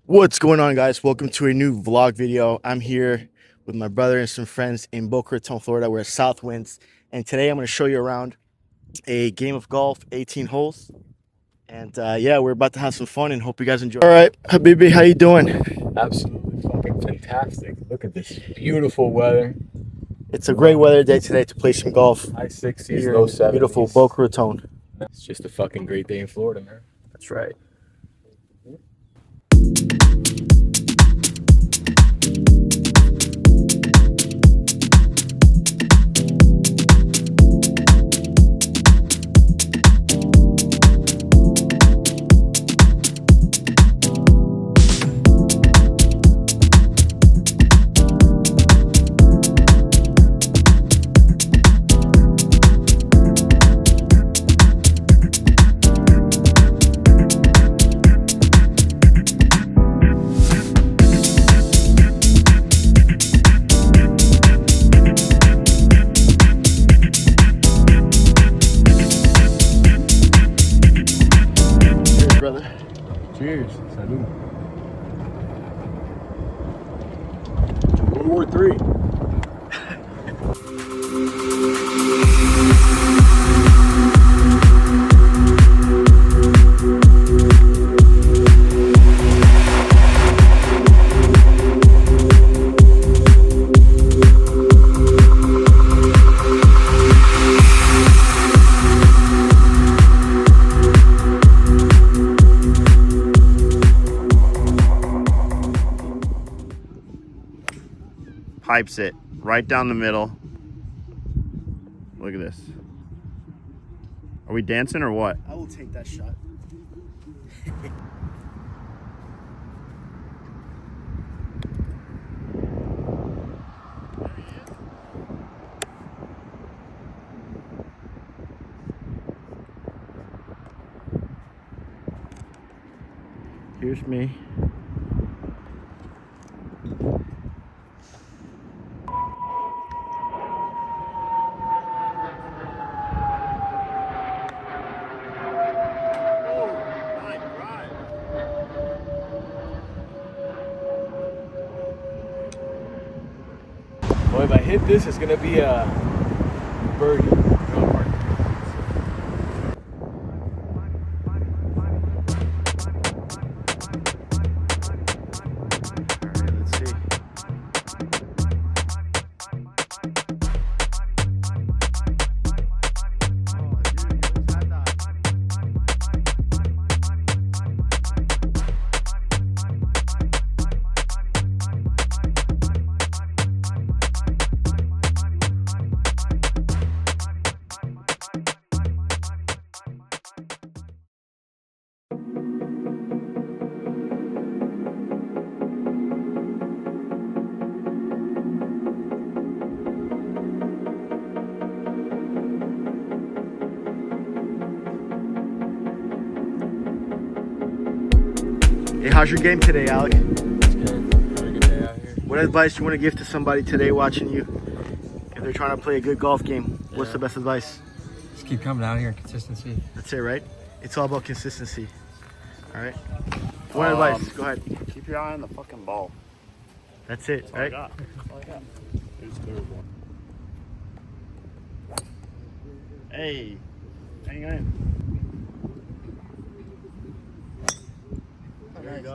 What's going on, guys? Welcome to a new vlog video. I'm here with my brother and some friends in Boca Raton, Florida. We're at Southwinds, and today I'm going to show you around a game of golf, 18 holes. And yeah, we're about to have some fun and hope you guys enjoy. All right, Habibi, how you doing? Absolutely fucking fantastic. Look at this beautiful weather. It's a great weather day today to play some golf. High 60s, Here low in 70s. beautiful Boca Raton. It's just a fucking great day in Florida, man. That's right. Brother. Cheers. Salud. World War III. Pipes it right down the middle. Look at this. Are we dancing or what? I will take that shot. Here's me. Well, if I hit this, it's gonna be a birdie. Hey, how's your game today, Alec? It's good. Having a good day out here. What advice do you want to give to somebody today watching you? If they're trying to play a good golf game, what's the best advice? Just keep coming out here and consistency. That's it, right? It's all about consistency. All right? One advice, go ahead. Keep your eye on the fucking ball. That's it, right? That's all I got. Here's the third one. Hey, hang on. There you go.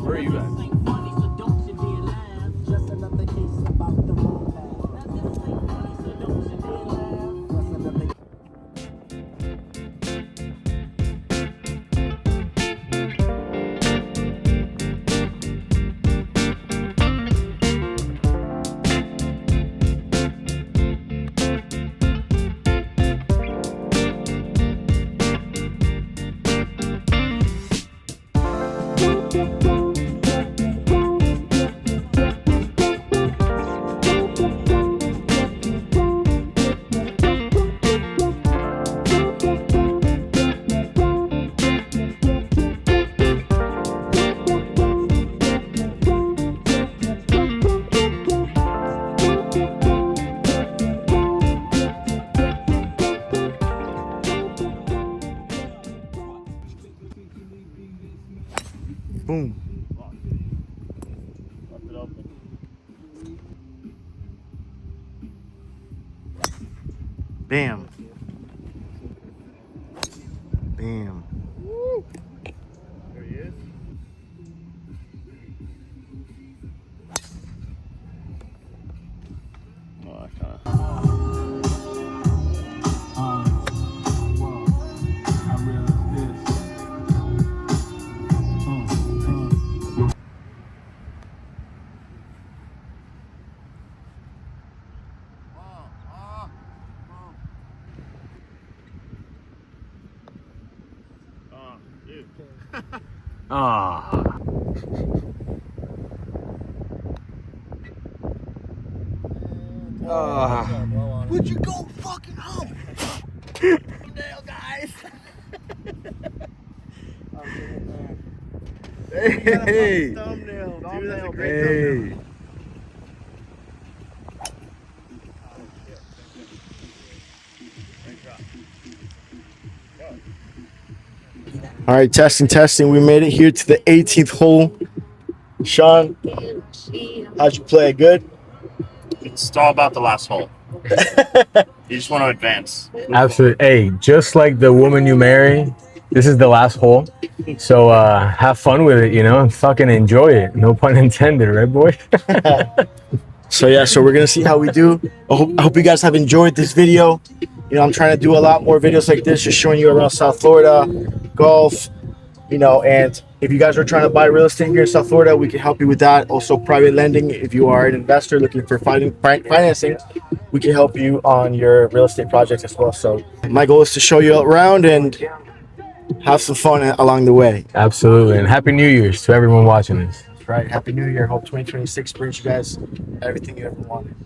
Where are you at? Boom. Left it open. Bam. Bam. Woo. There he is. Oh, I kind of. Ah. Would you go fucking home? Thumbnail, guys. Hey. Thumbnail, dude. That's a great thumbnail. All right, testing. We made it here to the 18th hole. Sean, how'd you play? Good? It's all about the last hole. You just want to advance. Absolutely. Hey, just like the woman you marry, this is the last hole. So have fun with it, you know, and fucking enjoy it. No pun intended, right, boy? So we're gonna see how we do. I hope you guys have enjoyed this video. You know, I'm trying to do a lot more videos like this, just showing you around South Florida, golf, you know, and if you guys are trying to buy real estate here in South Florida, we can help you with that. Also, private lending. If you are an investor looking for financing, we can help you on your real estate projects as well. So my goal is to show you around and have some fun along the way. Absolutely. And Happy New Year's to everyone watching this. That's right. Happy New Year. Hope 2026 brings you guys everything you ever wanted.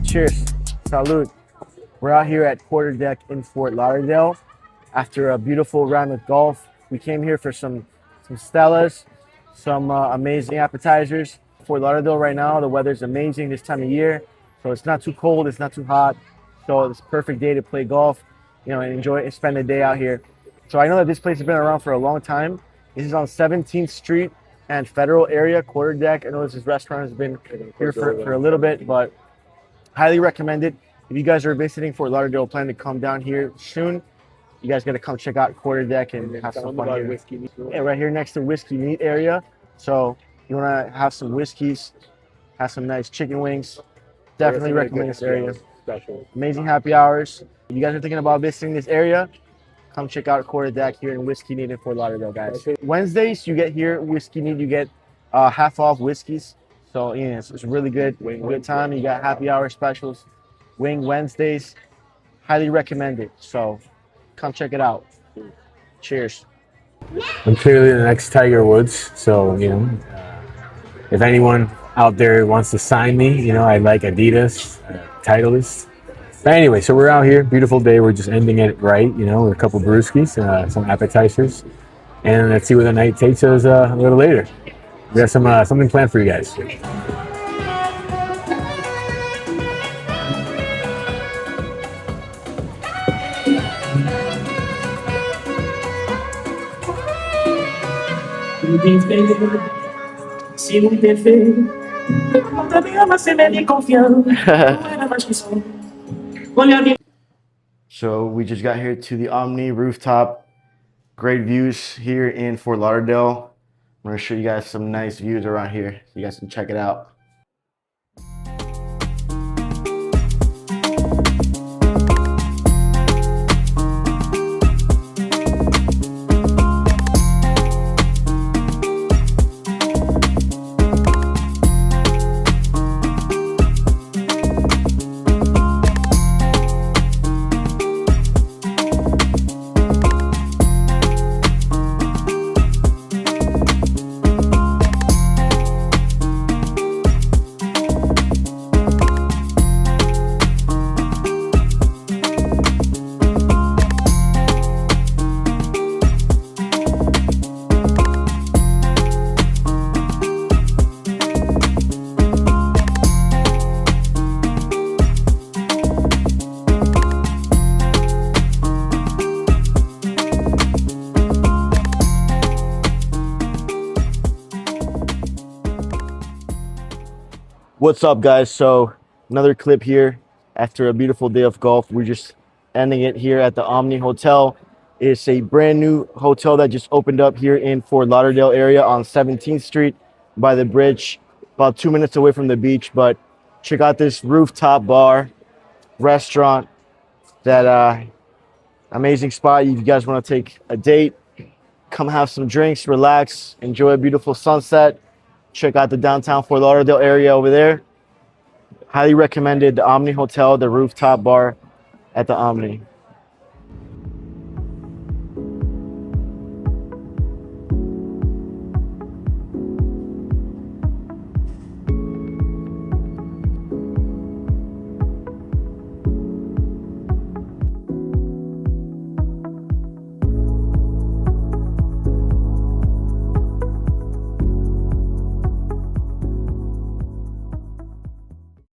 Cheers. Salud. We're out here at Quarter Deck in Fort Lauderdale. After a beautiful round of golf, we came here for some Stellas, some amazing appetizers. Fort Lauderdale right now, the weather's amazing this time of year. So it's not too cold, it's not too hot. So it's a perfect day to play golf, you know, and enjoy and spend the day out here. So I know that this place has been around for a long time. This is on 17th Street and Federal area, Quarter Deck. I know this restaurant has been here for a little bit, but highly recommend it. If you guys are visiting Fort Lauderdale, plan to come down here soon, you guys got to come check out Quarter Deck and have some fun here. Yeah, right here next to Whiskey Meat area. So you want to have some whiskeys, have some nice chicken wings. Definitely recommend this area. Amazing happy hours. If you guys are thinking about visiting this area, come check out Quarter Deck here in Whiskey Meat in Fort Lauderdale, guys. Wednesdays, you get here, Whiskey Meat, you get half off whiskeys. So yeah, it's really good. Good time. You got happy hour specials, Wing Wednesdays. Highly recommend it. So come check it out. Cheers. I'm clearly the next Tiger Woods. So, you know, if anyone out there wants to sign me, you know, I like Adidas, Titleist. But anyway, so we're out here, beautiful day. We're just ending it right, you know, with a couple brewskis, some appetizers, and let's see where the night takes us a little later. We got something planned for you guys. So we just got here to the Omni rooftop. Great views here in Fort Lauderdale. I'm gonna show you guys some nice views around here so you guys can check it out. What's up, guys? So another clip here after a beautiful day of golf. We're just ending it here at the Omni Hotel. It's a brand new hotel that just opened up here in Fort Lauderdale area on 17th Street by the bridge, about 2 minutes away from the beach. But check out this rooftop bar, restaurant, that amazing spot. If you guys want to take a date, come have some drinks, relax, enjoy a beautiful sunset. Check out the downtown Fort Lauderdale area over there. Highly recommended the Omni Hotel, the rooftop bar at the Omni.